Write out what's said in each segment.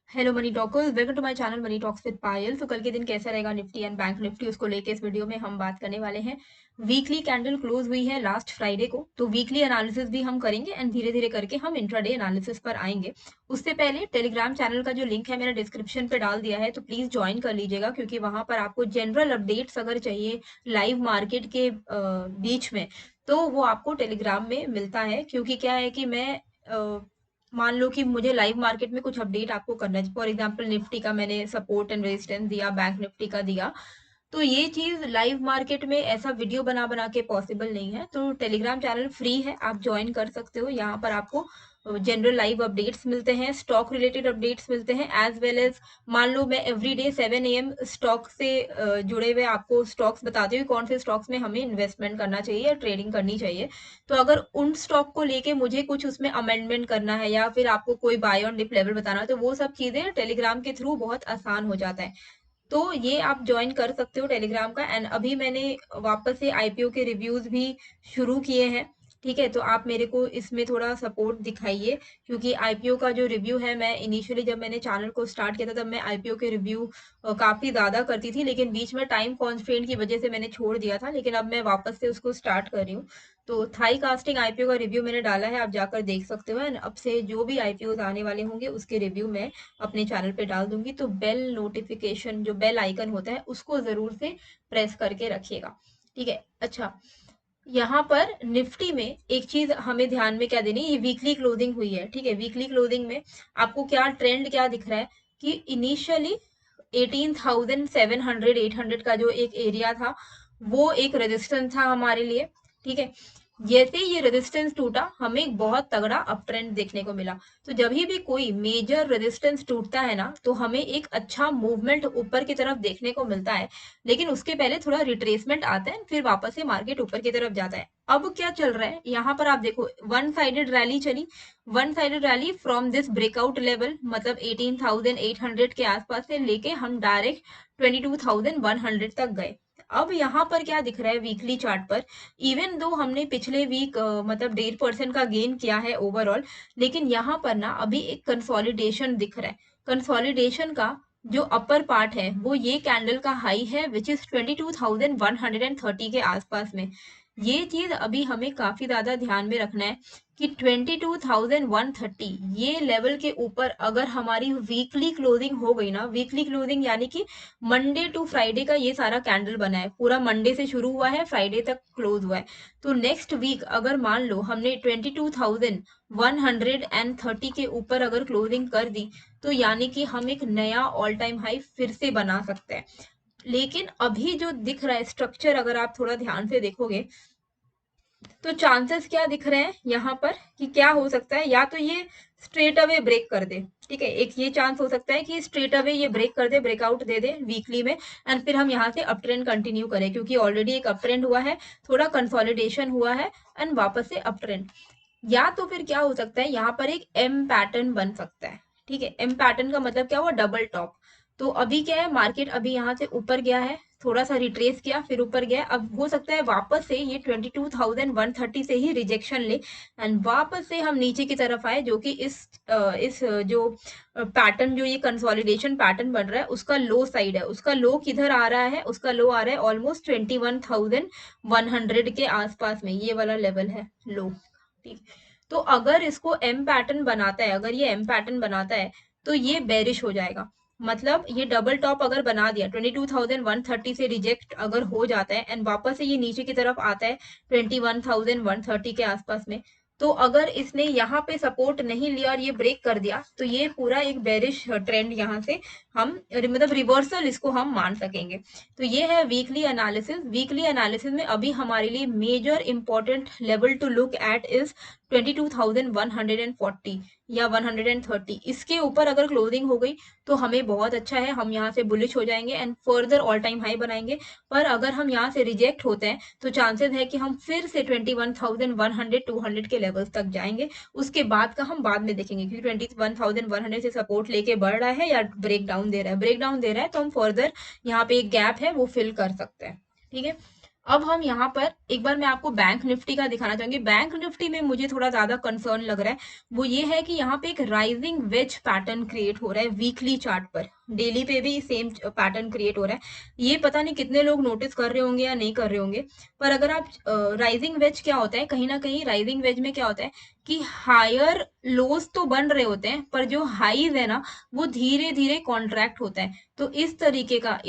Hello money talkers, welcome to my channel money talks with Payal. तो कल के दिन कैसा रहेगा निफ्टी एंड बैंक निफ्टी, उसको लेके इस वीडियो में हम बात करने वाले हैं। वीकली कैंडल क्लोज हुई है लास्ट फ्राइडे को, तो वीकली एनालिसिस भी हम करेंगे एंड धीरे धीरे करके हम इंट्राडे एनालिसिस पर आएंगे। उससे पहले टेलीग्राम चैनल का जो लिंक है मैंने डिस्क्रिप्शन पे डाल दिया है, तो प्लीज ज्वाइन कर लीजिएगा, क्योंकि वहां पर आपको जनरल अपडेट्स अगर चाहिए लाइव मार्केट के बीच में, तो वो आपको टेलीग्राम में मिलता है। क्योंकि क्या है कि मैं मान लो कि मुझे लाइव मार्केट में कुछ अपडेट आपको करना है, फॉर एग्जांपल निफ्टी का मैंने सपोर्ट एंड रेजिस्टेंस दिया, बैंक निफ्टी का दिया, तो ये चीज लाइव मार्केट में ऐसा वीडियो बना बना के पॉसिबल नहीं है। तो टेलीग्राम चैनल फ्री है, आप ज्वाइन कर सकते हो। यहाँ पर आपको जनरल लाइव अपडेट्स मिलते हैं, स्टॉक रिलेटेड अपडेट्स मिलते हैं, एज वेल एज मान लो मैं एवरीडे 7 AM स्टॉक से जुड़े हुए आपको स्टॉक्स बताती हूँ कौन से स्टॉक्स में हमें इन्वेस्टमेंट करना चाहिए या ट्रेडिंग करनी चाहिए। तो अगर उन स्टॉक को लेके मुझे कुछ उसमें अमेंडमेंट करना है या फिर आपको कोई बाय ऑन डिप लेवल बताना है, तो वो सब चीजें टेलीग्राम के थ्रू बहुत आसान हो जाता है। तो ये आप ज्वाइन कर सकते हो टेलीग्राम का। एंड अभी मैंने वापस से आईपीओ के रिव्यूज भी शुरू किए हैं, ठीक है। तो आप मेरे को इसमें थोड़ा सपोर्ट दिखाइए, क्योंकि आईपीओ का जो रिव्यू है, मैं इनिशियली जब मैंने चैनल को स्टार्ट किया था तब मैं आईपीओ के रिव्यू काफी ज्यादा करती थी, लेकिन बीच में टाइम कॉन्स्ट्रेंट की वजह से मैंने छोड़ दिया था, लेकिन अब मैं वापस से उसको स्टार्ट कर रही हूँ। तो थाई कास्टिंग आईपीओ का रिव्यू मैंने डाला है, आप जाकर देख सकते हो। एंड अब से जो भी आईपीओ आने वाले होंगे उसके रिव्यू में अपने चैनल पे डाल दूंगी। तो बेल नोटिफिकेशन, जो बेल आइकन होता है, उसको जरूर से प्रेस करके रखिएगा, ठीक है। अच्छा, यहाँ पर निफ्टी में एक चीज हमें ध्यान में क्या देनी, ये वीकली क्लोजिंग हुई है, ठीक है। वीकली क्लोजिंग में आपको क्या ट्रेंड क्या दिख रहा है कि इनिशियली 18,700 800 का जो एक एरिया था, वो एक रेजिस्टेंस था हमारे लिए, ठीक है। जैसे ये रेजिस्टेंस टूटा, हमें एक बहुत तगड़ा अप ट्रेंड देखने को मिला। तो जब भी कोई मेजर रेजिस्टेंस टूटता है ना, तो हमें एक अच्छा मूवमेंट ऊपर की तरफ देखने को मिलता है। लेकिन उसके पहले थोड़ा रिट्रेसमेंट आता है, फिर वापस से मार्केट ऊपर की तरफ जाता है। अब क्या चल रहा है यहाँ पर, आप देखो, वन साइडेड रैली चली। One sided rally from this breakout level, मतलब 18,800 के आसपास से लेके हम डायरेक्ट 22,100 तक गए। अब यहाँ पर क्या दिख रहा है वीकली चार्ट पर, इवन दो हमने पिछले वीक मतलब 1.5% का गेन किया है ओवरऑल, लेकिन यहाँ पर ना अभी एक कंसोलिडेशन दिख रहा है। कंसोलिडेशन का जो अपर पार्ट है वो ये कैंडल का हाई है, विच इज 22,130 के आसपास में। ये चीज अभी हमें काफी ज्यादा ध्यान में रखना है कि 22,130 ये लेवल के ऊपर अगर हमारी वीकली क्लोजिंग हो गई ना, वीकली क्लोजिंग यानी कि मंडे टू फ्राइडे का ये सारा कैंडल बना है, पूरा मंडे से शुरू हुआ है, फ्राइडे तक क्लोज हुआ है। तो नेक्स्ट वीक अगर मान लो हमने 22,130 के ऊपर अगर क्लोजिंग कर दी, तो यानी कि हम एक नया ऑल टाइम हाई फिर से बना सकते हैं। लेकिन अभी जो दिख रहा है स्ट्रक्चर, अगर आप थोड़ा ध्यान से देखोगे, तो चांसेस क्या दिख रहे हैं यहाँ पर कि क्या हो सकता है, या तो ये स्ट्रेट अवे ब्रेक कर दे, ठीक है। एक ये चांस हो सकता है कि स्ट्रेट अवे ये ब्रेक कर दे, ब्रेकआउट दे दे वीकली में, एंड फिर हम यहाँ से अप ट्रेंड कंटिन्यू करें, क्योंकि ऑलरेडी एक अप ट्रेंड हुआ है, थोड़ा कंसोलिडेशन हुआ है, एंड वापस से अप ट्रेंड। या तो फिर क्या हो सकता है, यहाँ पर एक एम पैटर्न बन सकता है, ठीक है। एम पैटर्न का मतलब क्या हुआ, डबल टॉप। तो अभी क्या है, मार्केट अभी यहाँ से ऊपर गया है, थोड़ा सा रिट्रेस किया, फिर ऊपर गया। अब हो सकता है वापस से ये 22,130 से ही रिजेक्शन ले, एंड वापस से हम नीचे की तरफ आए, जो कि इस जो पैटर्न, जो ये कंसोलिडेशन पैटर्न बन रहा है, उसका लो साइड है। उसका लो किधर आ रहा है, उसका लो आ रहा है ऑलमोस्ट 21,100 के आसपास में, ये वाला लेवल है लो, ठीक। तो अगर इसको एम पैटर्न बनाता है, अगर ये एम पैटर्न बनाता है, तो ये बेरिश हो जाएगा। मतलब ये डबल टॉप अगर बना दिया, 22,130 से रिजेक्ट अगर हो जाता है एंड वापस से ये नीचे की तरफ आता है 21,130 के आसपास में, तो अगर इसने यहाँ पे सपोर्ट नहीं लिया और ये ब्रेक कर दिया, तो ये पूरा एक बेरिश ट्रेंड यहाँ से हम, मतलब रिवर्सल इसको हम मान सकेंगे। तो ये है वीकली एनालिसिस। वीकली एनालिसिस में अभी हमारे लिए major important level to look at is 22,140 या 130। इसके ऊपर अगर क्लोजिंग हो गई तो हमें बहुत अच्छा है, हम यहाँ से बुलिश हो जाएंगे and further all time high बनाएंगे। पर अगर हम यहाँ से रिजेक्ट होते हैं, तो चांसेस है कि हम फिर से 21,100 200 के लेवल्स तक जाएंगे। उसके बाद का हम बाद में देखेंगे, क्योंकि 21,100 से सपोर्ट लेके बढ़ रहा है या ब्रेक डाउन दे रहा है। ब्रेक डाउन दे रहा है तो हम फर्दर यहाँ पे एक गैप है वो फिल कर सकते हैं, ठीक है। अब हम यहाँ पर एक बार मैं आपको बैंक निफ्टी का दिखाना चाहूंगी। बैंक निफ्टी में मुझे थोड़ा ज्यादा कंसर्न लग रहा है, वो ये है कि यहाँ पे एक राइजिंग वेज पैटर्न क्रिएट हो रहा है वीकली चार्ट पर। डेली पे भी सेम पैटर्न क्रिएट हो रहा है। ये पता नहीं कितने लोग नोटिस कर रहे होंगे या नहीं कर रहे होंगे, पर अगर आप राइजिंग वेज क्या होता है, कहीं ना कहीं राइजिंग वेज में क्या होता है कि हायर लोज तो बन रहे होते हैं, पर जो हाईज है ना वो धीरे धीरे कॉन्ट्रैक्ट होता है। तो इस तरीके का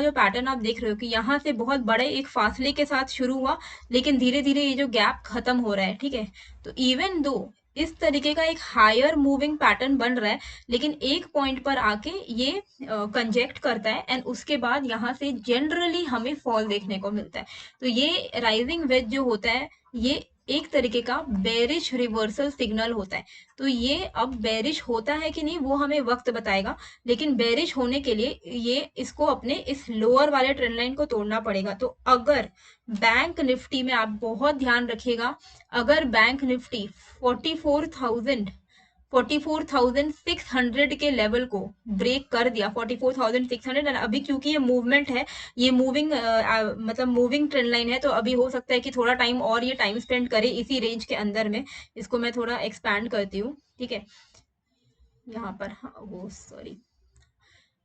जो पैटर्न आप देख रहे हो कि यहाँ से बहुत बड़े एक फासले के साथ शुरू हुआ, लेकिन धीरे धीरे ये जो गैप खत्म हो रहा है, ठीक है। तो इवन दो इस तरीके का एक हायर मूविंग पैटर्न बन रहा है, लेकिन एक पॉइंट पर आके ये कंजेक्ट करता है एंड उसके बाद यहाँ से जनरली हमें फॉल देखने को मिलता है। तो ये राइजिंग वेज जो होता है, ये एक तरीके का बेरिश रिवर्सल सिग्नल होता है। तो ये अब बेरिश होता है कि नहीं वो हमें वक्त बताएगा, लेकिन बेरिश होने के लिए ये इसको अपने इस लोअर वाले ट्रेंड लाइन को तोड़ना पड़ेगा। तो अगर बैंक निफ्टी में आप बहुत ध्यान रखिएगा, अगर बैंक निफ्टी 44,600 के लेवल को ब्रेक कर दिया, 44,600, एंड अभी क्योंकि ये मूवमेंट है, ये मूविंग मतलब मूविंग ट्रेंड लाइन है, तो अभी हो सकता है कि थोड़ा टाइम और ये टाइम स्पेंड करे इसी रेंज के अंदर में। इसको मैं थोड़ा एक्सपैंड करती हूँ, ठीक है। यहाँ पर हाँ, वो सॉरी,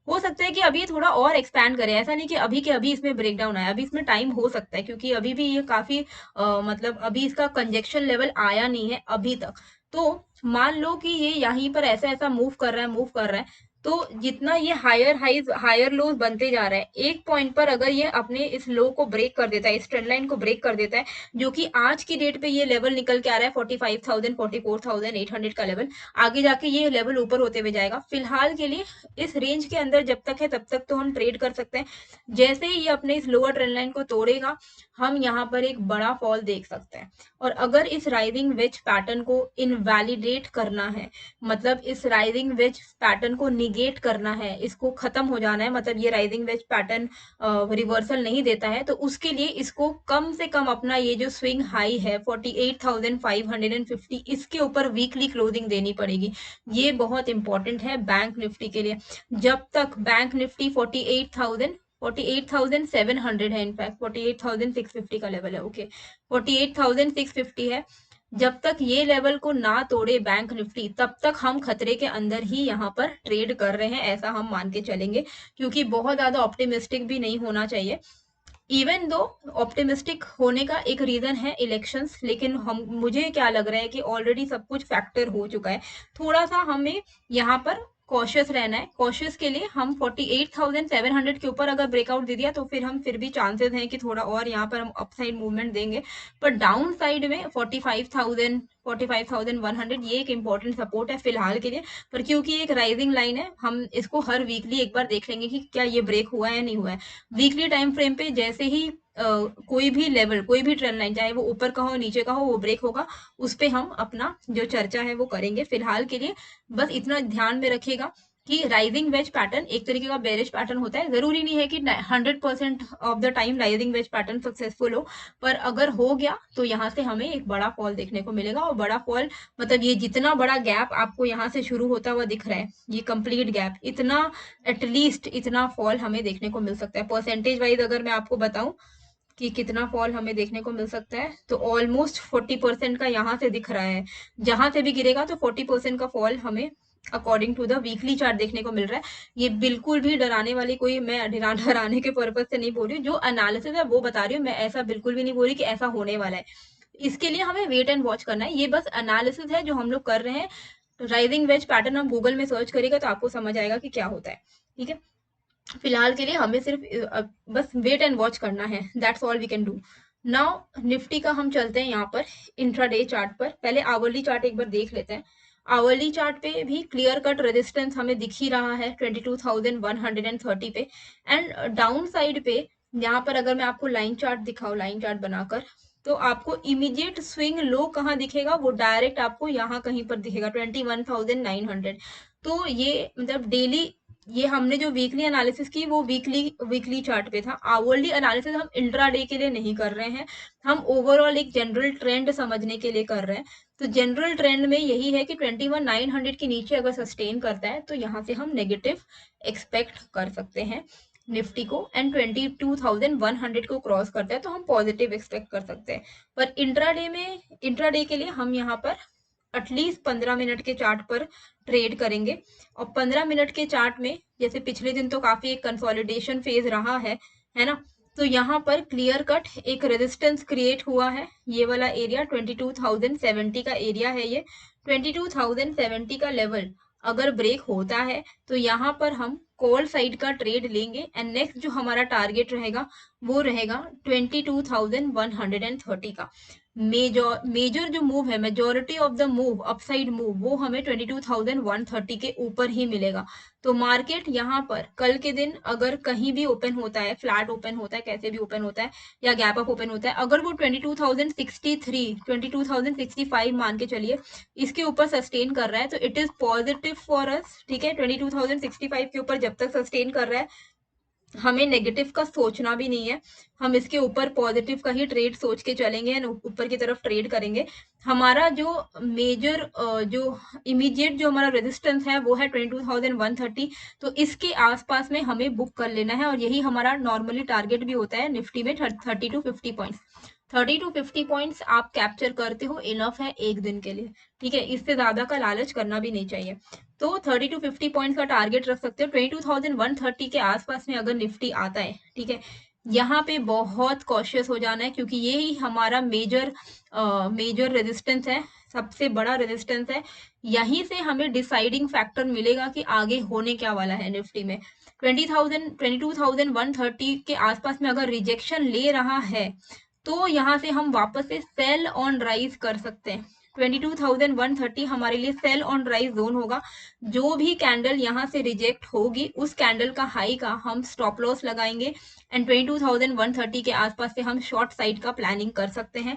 हो सकता है कि अभी थोड़ा और एक्सपैंड करे, ऐसा नहीं कि अभी के अभी इसमें ब्रेकडाउन आया, अभी इसमें टाइम हो सकता है क्योंकि अभी भी ये काफी मतलब अभी इसका कंजेक्शन लेवल आया नहीं है अभी तक। तो मान लो कि ये यहीं पर ऐसा ऐसा मूव कर रहा है, तो जितना ये हायर हाइज हायर लोज बनते जा रहा है, एक पॉइंट पर अगर ये अपने इस लो को ब्रेक कर देता है, इस ट्रेंड लाइन को ब्रेक कर देता है, जो कि आज की डेट पे ये लेवल निकल के आ रहा है 45,000 44,800 का लेवल, आगे जाके ये लेवल ऊपर होते हुए जाएगा। फिलहाल के लिए इस रेंज के अंदर जब तक है तब तक तो हम ट्रेड कर सकते हैं। जैसे ही ये अपने इस लोअर ट्रेंड लाइन को तोड़ेगा, हम यहाँ पर एक बड़ा फॉल देख सकते हैं। और अगर इस राइजिंग वेज पैटर्न को इनवैलिडेट करना है, मतलब इस राइजिंग वेज पैटर्न को निगेट करना है, इसको खत्म हो जाना है, मतलब ये राइजिंग वेज पैटर्न रिवर्सल नहीं देता है, तो उसके लिए इसको कम से कम अपना ये जो स्विंग हाई है 48,550, इसके ऊपर वीकली क्लोजिंग देनी पड़ेगी। ये बहुत इंपॉर्टेंट है बैंक निफ्टी के लिए। जब तक बैंक निफ्टी 48,700 है, इनफैक्ट 48,650 का लेवल है, ओके 48,650 है, जब तक ये लेवल को ना तोड़े बैंक निफ्टी, तब तक हम खतरे के अंदर ही यहाँ पर ट्रेड कर रहे हैं, ऐसा हम मान के चलेंगे। क्योंकि बहुत ज्यादा ऑप्टिमिस्टिक भी नहीं होना चाहिए। इवन दो ऑप्टिमिस्टिक होने का एक रीजन है इलेक्शंस, लेकिन हम मुझे क्या लग रहा है कि ऑलरेडी सब कुछ फैक्टर हो चुका है। थोड़ा सा हमें यहाँ पर कॉशियस रहना है। कॉशियस के लिए हम 48,700 के ऊपर अगर ब्रेकआउट दे दिया तो फिर हम फिर भी चांसेस हैं कि थोड़ा और यहाँ पर हम अपसाइड मूवमेंट देंगे। पर डाउन साइड में 45,000 45,100 ये एक इंपॉर्टेंट सपोर्ट है फिलहाल के लिए। पर क्योंकि एक राइजिंग लाइन है, हम इसको हर वीकली एक बार देख लेंगे कि क्या ये ब्रेक हुआ है या नहीं हुआ है। वीकली टाइम फ्रेम पे जैसे ही कोई भी लेवल, कोई भी ट्रेंड लाइन, चाहे वो ऊपर का हो नीचे का हो, वो ब्रेक होगा, उस पे हम अपना जो चर्चा है वो करेंगे। फिलहाल के लिए बस इतना ध्यान में रखिएगा कि राइजिंग वेज पैटर्न एक तरीके का बेरिश पैटर्न होता है। जरूरी नहीं है कि 100% of the time rising veg pattern successful हो, पर अगर हो गया तो यहाँ से हमें एक बड़ा फॉल देखने को मिलेगा। और बड़ा फॉल मतलब ये जितना बड़ा गैप आपको यहाँ से शुरू होता हुआ दिख रहा है, ये कंप्लीट गैप, इतना एटलीस्ट इतना फॉल हमें देखने को मिल सकता है। परसेंटेज वाइज अगर मैं आपको बताऊं कि कितना फॉल हमें देखने को मिल सकता है, तो ऑलमोस्ट 40% का यहाँ से दिख रहा है। जहां से भी गिरेगा तो 40% का फॉल हमें according to the weekly chart देखने को मिल रहा है। ये बिल्कुल भी डराने वाली कोई, मैं डराने के पर्पज से नहीं बोल रही हूँ, जो एनालिसिस है वो बता रही हूँ। मैं ऐसा बिल्कुल भी नहीं बोल रही कि ऐसा होने वाला है। इसके लिए हमें वेट एंड वॉच करना है। ये बस एनालिसिस है जो हम लोग कर रहे हैं। राइजिंग वेज पैटर्न आप गूगल में सर्च करेगा तो आपको समझ आएगा कि क्या होता है, ठीक है। फिलहाल के लिए हमें सिर्फ बस वेट एंड वॉच करना है, that's all we can do. Now Nifty का हम चलते हैं यहाँ पर इंट्राडे चार्ट पर। पहले आवरली चार्ट एक बार देख लेते हैं। आवरली चार्ट पे भी क्लियर कट रेजिस्टेंस हमें दिख ही रहा है 22,130 पे। एंड डाउन साइड पे यहाँ पर अगर मैं आपको लाइन चार्ट दिखाऊं, लाइन चार्ट बनाकर, तो आपको इमीडिएट स्विंग लो कहाँ दिखेगा, वो डायरेक्ट आपको यहाँ कहीं पर दिखेगा 21,900। तो ये मतलब डेली, ये हमने जो वीकली एनालिसिस की वो वीकली चार्ट पे था। आवरली एनालिसिस हम इंट्राडे के लिए नहीं कर रहे हैं, हम ओवरऑल एक जनरल ट्रेंड समझने के लिए कर रहे हैं। तो जनरल ट्रेंड में यही है कि 21,900 के नीचे अगर सस्टेन करता है तो यहाँ से हम नेगेटिव एक्सपेक्ट कर सकते हैं। निफ्टी को एंड 22,100 को क्रॉस करता है तो हम पॉजिटिव एक्सपेक्ट कर सकते हैं। पर इंट्राडे के लिए हम यहाँ पर एटलीस्ट 15 मिनट के चार्ट पर ट्रेड करेंगे। और 15 मिनट के चार्ट में जैसे पिछले दिन तो काफी एक कंसोलिडेशन फेज रहा है ना, तो यहाँ पर क्लियर कट एक रेजिस्टेंस क्रिएट हुआ है। ये वाला एरिया 22,070 का एरिया है। ये 22,070 का लेवल अगर ब्रेक होता है तो यहाँ पर हम कॉल साइड का ट्रेड लेंगे एंड नेक्स्ट जो हमारा टारगेट रहेगा वो रहेगा 22,130 का। मेजर जो मूव है, majority of the move upside move, वो हमें 22,130 के ऊपर ही मिलेगा। तो मार्केट यहाँ पर कल के दिन अगर कहीं भी ओपन होता है, फ्लैट ओपन होता है, कैसे भी ओपन होता है या गैप अप ओपन होता है, अगर वो 22,063 22,065 मान के चलिए इसके ऊपर सस्टेन कर रहा है तो it is positive for us. ठीक है, 22,065 के ऊपर जब तक सस्टेन कर रहा है हमें नेगेटिव का सोचना भी नहीं है, हम इसके ऊपर पॉजिटिव का ही ट्रेड सोच के चलेंगे एंड ऊपर की तरफ ट्रेड करेंगे। हमारा जो मेजर जो इमीडिएट जो हमारा रेजिस्टेंस है वो है 22,130, तो इसके आसपास में हमें बुक कर लेना है और यही हमारा नॉर्मली टारगेट भी होता है निफ्टी में 30 टू 50 पॉइंट्स। 30 टू 50 पॉइंट्स आप कैप्चर करते हो इनफ है एक दिन के लिए। ठीक है, इससे ज्यादा का लालच करना भी नहीं चाहिए। तो 30 टू 50 पॉइंट्स का टारगेट रख सकते हो। 22,130 के आसपास में अगर निफ्टी आता है, ठीक है, यहाँ पे बहुत कॉशियस हो जाना है क्योंकि ये ही हमारा मेजर रेजिस्टेंस है, सबसे बड़ा रेजिस्टेंस है। यहीं से हमें डिसाइडिंग फैक्टर मिलेगा कि आगे होने क्या वाला है निफ्टी में। 22,130 के आसपास में अगर रिजेक्शन ले रहा है तो यहाँ से हम वापस से सेल ऑन राइज कर सकते हैं। 22,130 हमारे लिए सेल ऑन राइज जोन होगा। जो भी कैंडल यहाँ से रिजेक्ट होगी उस कैंडल का हाई का हम स्टॉप लॉस लगाएंगे एंड 22,130 के आसपास से हम शॉर्ट साइड का प्लानिंग कर सकते हैं।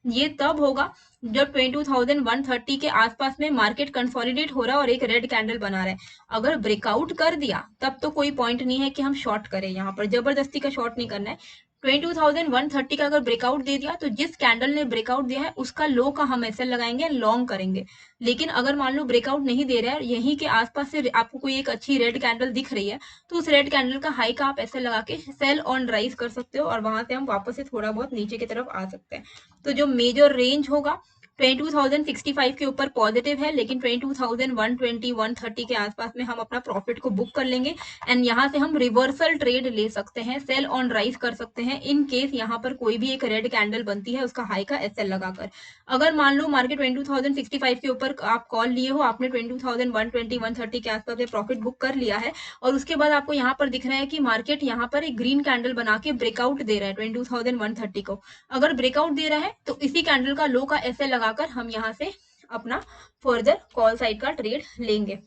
ये तब होगा जब 22,130 के आसपास में मार्केट कंसोलिडेट हो रहा है और एक रेड कैंडल बना रहा है। अगर ब्रेकआउट कर दिया तब तो कोई पॉइंट नहीं है कि हम शॉर्ट करें, यहाँ पर जबरदस्ती का शॉर्ट नहीं करना है। 22,130 का अगर ब्रेकआउट दे दिया तो जिस कैंडल ने ब्रेकआउट दिया है उसका लो का हम एसएल लगाएंगे, लॉन्ग करेंगे। लेकिन अगर मान लो ब्रेकआउट नहीं दे रहा है, यहीं के आसपास से आपको कोई एक अच्छी रेड कैंडल दिख रही है तो उस रेड कैंडल का हाई का आप एसएल लगा के सेल ऑन राइज कर सकते हो और वहां से हम वापस से थोड़ा बहुत नीचे की तरफ आ सकते हैं। तो जो मेजर रेंज होगा 22,065 के ऊपर पॉजिटिव है, लेकिन 22,120 130 के आसपास में हम अपना प्रॉफिट को बुक कर लेंगे एंड यहाँ से हम रिवर्सल ट्रेड ले सकते हैं, सेल ऑन राइज कर सकते हैं इन केस यहाँ पर कोई भी एक रेड कैंडल बनती है उसका हाई का एसएल लगाकर। अगर मान लो मार्केट 22,065 के ऊपर आप कॉल लिए हो, आपने 22,120 130 के आसपास में प्रॉफिट बुक कर लिया है और उसके बाद आपको यहाँ पर दिख रहा है कि मार्केट यहाँ पर एक ग्रीन कैंडल बना के ब्रेकआउट दे रहा है 22,130 को। अगर ब्रेकआउट दे रहा है तो इसी कैंडल का लो का एसएल लगाकर हम यहाँ से अपना फर्दर कॉल साइड का ट्रेड लेंगे।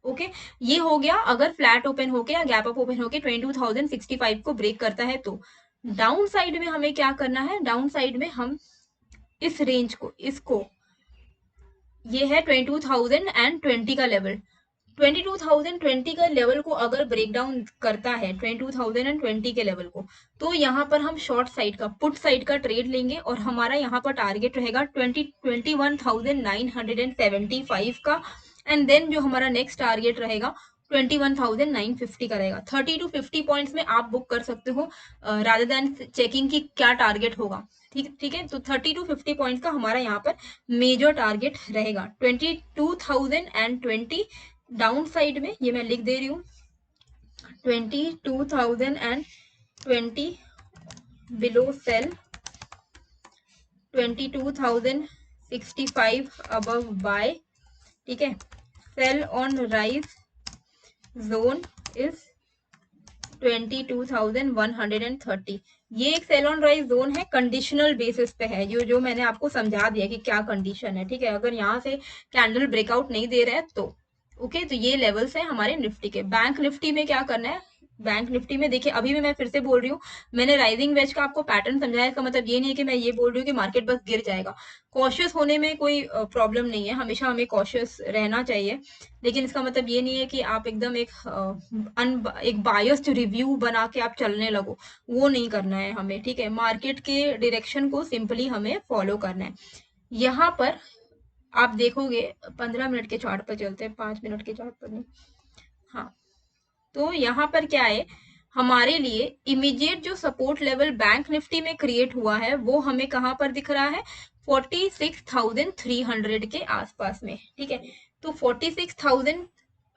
ओके, ये हो गया अगर फ्लैट ओपन होके या गैप अप ओपन होके 22,065 को ब्रेक करता है तो। डाउन साइड में हमें क्या करना है, डाउन साइड में हम इस रेंज को, इसको, ये है 22,020 का लेवल, 22,020 का लेवल को अगर ब्रेक डाउन करता है 22,020 के लेवल को, तो यहाँ पर हम शॉर्ट साइड का, पुट साइड का ट्रेड लेंगे और हमारा यहाँ पर टारगेट रहेगा 21,975 का एंड देन जो हमारा नेक्स्ट टारगेट रहेगा 21,950 का रहेगा। 30 टू 50 पॉइंट्स में आप बुक कर सकते हो रादर देन चेकिंग की क्या टारगेट होगा। ठीक है, तो 30 टू 50 पॉइंट्स का हमारा यहाँ पर मेजर टारगेट रहेगा। 22,020 डाउन साइड में, ये मैं लिख दे रही हूँ 22,020 बिलो सेल, 22,065 अबव बाय। ठीक है, sell on rise zone is 22,130। ये एक सेल ऑन राइज जोन है, कंडीशनल बेसिस पे है, जो मैंने आपको समझा दिया कि क्या कंडीशन है। ठीक है, अगर यहाँ से कैंडल ब्रेकआउट नहीं दे रहा है तो ओके, तो ये लेवल्स है हमारे निफ्टी के। बैंक निफ्टी में क्या करना है, बैंक निफ्टी में देखिए अभी भी मैं फिर से बोल रही हूँ, मैंने राइजिंग वेज का आपको पैटर्न समझाया, इसका मतलब ये नहीं है कि मैं ये बोल रही हूँ कि मार्केट बस गिर जाएगा। कॉशियस होने में कोई प्रॉब्लम नहीं है, हमेशा हमें कॉशियस रहना चाहिए, लेकिन इसका मतलब ये नहीं है कि आप एकदम एक बायस्ड रिव्यू बना के आप चलने लगो, वो नहीं करना है हमें। ठीक है, मार्केट के डायरेक्शन को सिंपली हमें फॉलो करना है। यहाँ पर आप देखोगे 15 मिनट के चार्ट पर चलते हैं, 5 मिनट के चार्ट पर नहीं। हाँ, तो यहाँ पर क्या है, हमारे लिए इमीडिएट जो सपोर्ट लेवल बैंक निफ्टी में क्रिएट हुआ है वो हमें कहाँ पर दिख रहा है, 46,300 के आसपास में। ठीक है, तो 46,000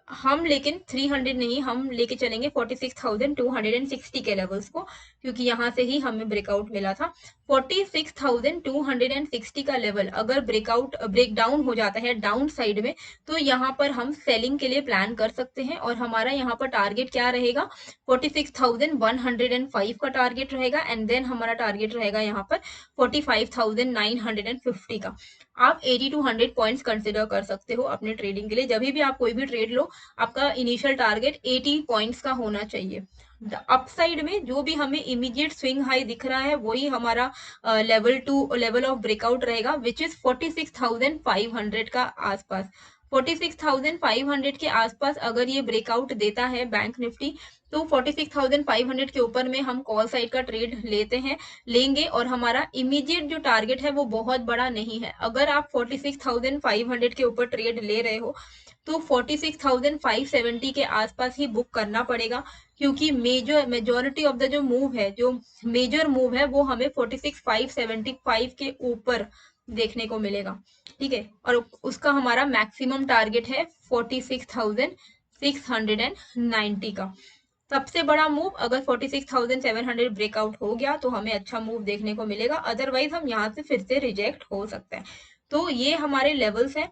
हम, लेकिन 300 नहीं, हम लेके चलेंगे 46,260 के लेवल्स को, क्योंकि यहाँ से ही हमें ब्रेकआउट मिला था। 46,260 का लेवल अगर ब्रेक डाउन हो जाता है डाउन साइड में, तो यहाँ पर हम सेलिंग के लिए प्लान कर सकते हैं। और हमारा यहाँ पर टारगेट क्या रहेगा, 46,105 का टारगेट रहेगा, एंड देन हमारा टारगेट रहेगा यहाँ पर 45,950 का। आप 80 to 100 पॉइंट्स कंसिडर कर सकते हो अपने ट्रेडिंग के लिए। जब भी आप कोई भी ट्रेड लो, आपका इनिशियल टारगेट 80 पॉइंट्स का होना चाहिए। अपसाइड में जो भी हमें इमीडिएट स्विंग हाई दिख रहा है वही हमारा लेवल ऑफ ब्रेकआउट रहेगा, विच इज 46,500 का आसपास। 46,500 के आसपास अगर ये ब्रेकआउट देता है बैंक निफ्टी, तो 46,500 के ऊपर में हम कॉल साइड का ट्रेड लेंगे। और हमारा इमीडिएट जो टारगेट है वो बहुत बड़ा नहीं है। अगर आप 46,500 के ऊपर ट्रेड ले रहे हो तो 46,570 के आसपास ही बुक करना पड़ेगा, क्योंकि मेजोरिटी ऑफ द जो मेजर मूव है वो हमें 46,575 के ऊपर देखने को मिलेगा। ठीक है, और उसका हमारा मैक्सिमम टारगेट है 46,690 का। सबसे बड़ा मूव अगर 46,700 ब्रेकआउट हो गया तो हमें अच्छा मूव देखने को मिलेगा, अदरवाइज हम यहाँ से फिर से रिजेक्ट हो सकते हैं। तो ये हमारे लेवल्स हैं,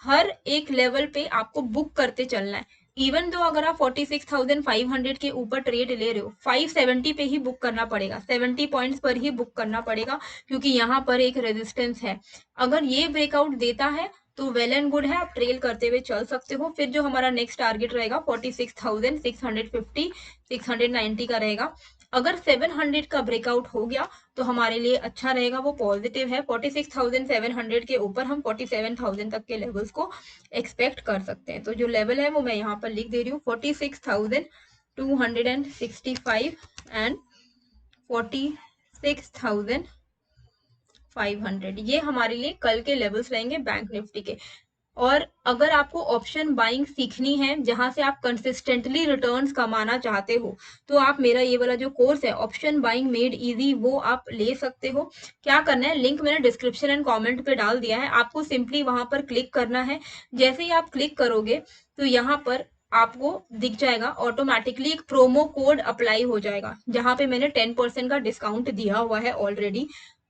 हर एक लेवल पे आपको बुक करते चलना है। इवन दो अगर आप 46,500 के ऊपर ट्रेड ले रहे हो, 570 पे ही बुक करना पड़ेगा, 70 पॉइंट्स पर ही बुक करना पड़ेगा, क्योंकि यहाँ पर एक रेजिस्टेंस है। अगर ये ब्रेकआउट देता है तो वेल एंड गुड है, आप ट्रेल करते हुए चल सकते हो। फिर जो हमारा नेक्स्ट टारगेट रहेगा 46,650 690 का रहेगा। अगर 700 का ब्रेकआउट हो गया तो हमारे लिए अच्छा रहेगा, वो पॉजिटिव है। 46,700 के ऊपर हम 47,000 तक के लेवल्स को एक्सपेक्ट कर सकते हैं। तो जो लेवल है वो मैं यहाँ पर लिख दे रही हूँ, 46,265 एंड 46,500, ये हमारे लिए कल के लेवल्स रहेंगे बैंक निफ्टी के। और अगर आपको ऑप्शन बाइंग सीखनी है जहां से आप कंसिस्टेंटली रिटर्न्स कमाना चाहते हो, तो आप मेरा ये वाला जो कोर्स है ऑप्शन बाइंग मेड इजी, वो आप ले सकते हो। क्या करना है, लिंक मैंने डिस्क्रिप्शन एंड कमेंट पे डाल दिया है, आपको सिंपली वहां पर क्लिक करना है। जैसे ही आप क्लिक करोगे तो यहाँ पर आपको दिख जाएगा ऑटोमेटिकली एक प्रोमो कोड अप्लाई हो जाएगा, जहां पे मैंने 10% का डिस्काउंट दिया हुआ है ऑलरेडी।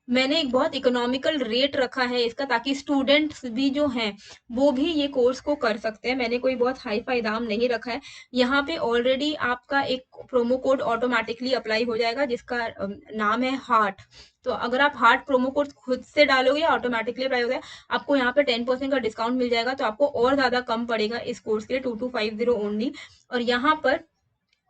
मैंने एक बहुत इकोनॉमिकल रेट रखा है इसका, ताकि स्टूडेंट्स भी जो हैं वो भी ये कोर्स को कर सकते हैं। मैंने कोई बहुत हाई फाई दाम नहीं रखा है। यहाँ पे ऑलरेडी आपका एक प्रोमो कोड ऑटोमेटिकली अप्लाई हो जाएगा, जिसका नाम है हार्ट। तो अगर आप हार्ट प्रोमो कोड खुद से डालोगे या ऑटोमेटिकली अप्लाई हो गया, आपको यहाँ पे 10% का डिस्काउंट मिल जाएगा। तो आपको और ज्यादा कम पड़ेगा इस कोर्स के लिए, 2250 ओनली। और यहाँ पर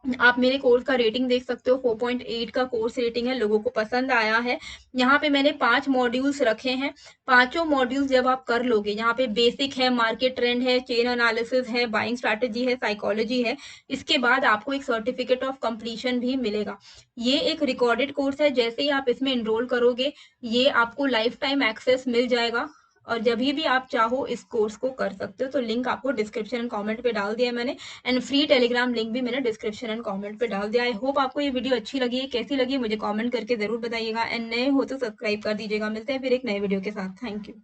आप मेरे कोर्स का रेटिंग देख सकते हो, 4.8 का कोर्स रेटिंग है, लोगों को पसंद आया है। यहाँ पे मैंने 5 मॉड्यूल्स रखे हैं। पांचों मॉड्यूल्स जब आप कर लोगे, यहाँ पे बेसिक है, मार्केट ट्रेंड है, चेन एनालिसिस है, बाइंग स्ट्रैटेजी है, साइकोलॉजी है, इसके बाद आपको एक सर्टिफिकेट ऑफ कंप्लीशन भी मिलेगा। ये एक रिकॉर्डेड कोर्स है, जैसे ही आप इसमें एनरोल करोगे ये आपको लाइफ टाइम एक्सेस मिल जाएगा, और जब भी आप चाहो इस कोर्स को कर सकते हो। तो लिंक आपको डिस्क्रिप्शन एंड कमेंट पे डाल दिया है मैंने, एंड फ्री टेलीग्राम लिंक भी मैंने डिस्क्रिप्शन एंड कमेंट पे डाल दिया। आई होप आपको ये वीडियो अच्छी लगी है, कैसी लगी मुझे कमेंट करके जरूर बताइएगा, एंड नए हो तो सब्सक्राइब कर दीजिएगा। मिलते हैं फिर एक नए वीडियो के साथ। Thank you.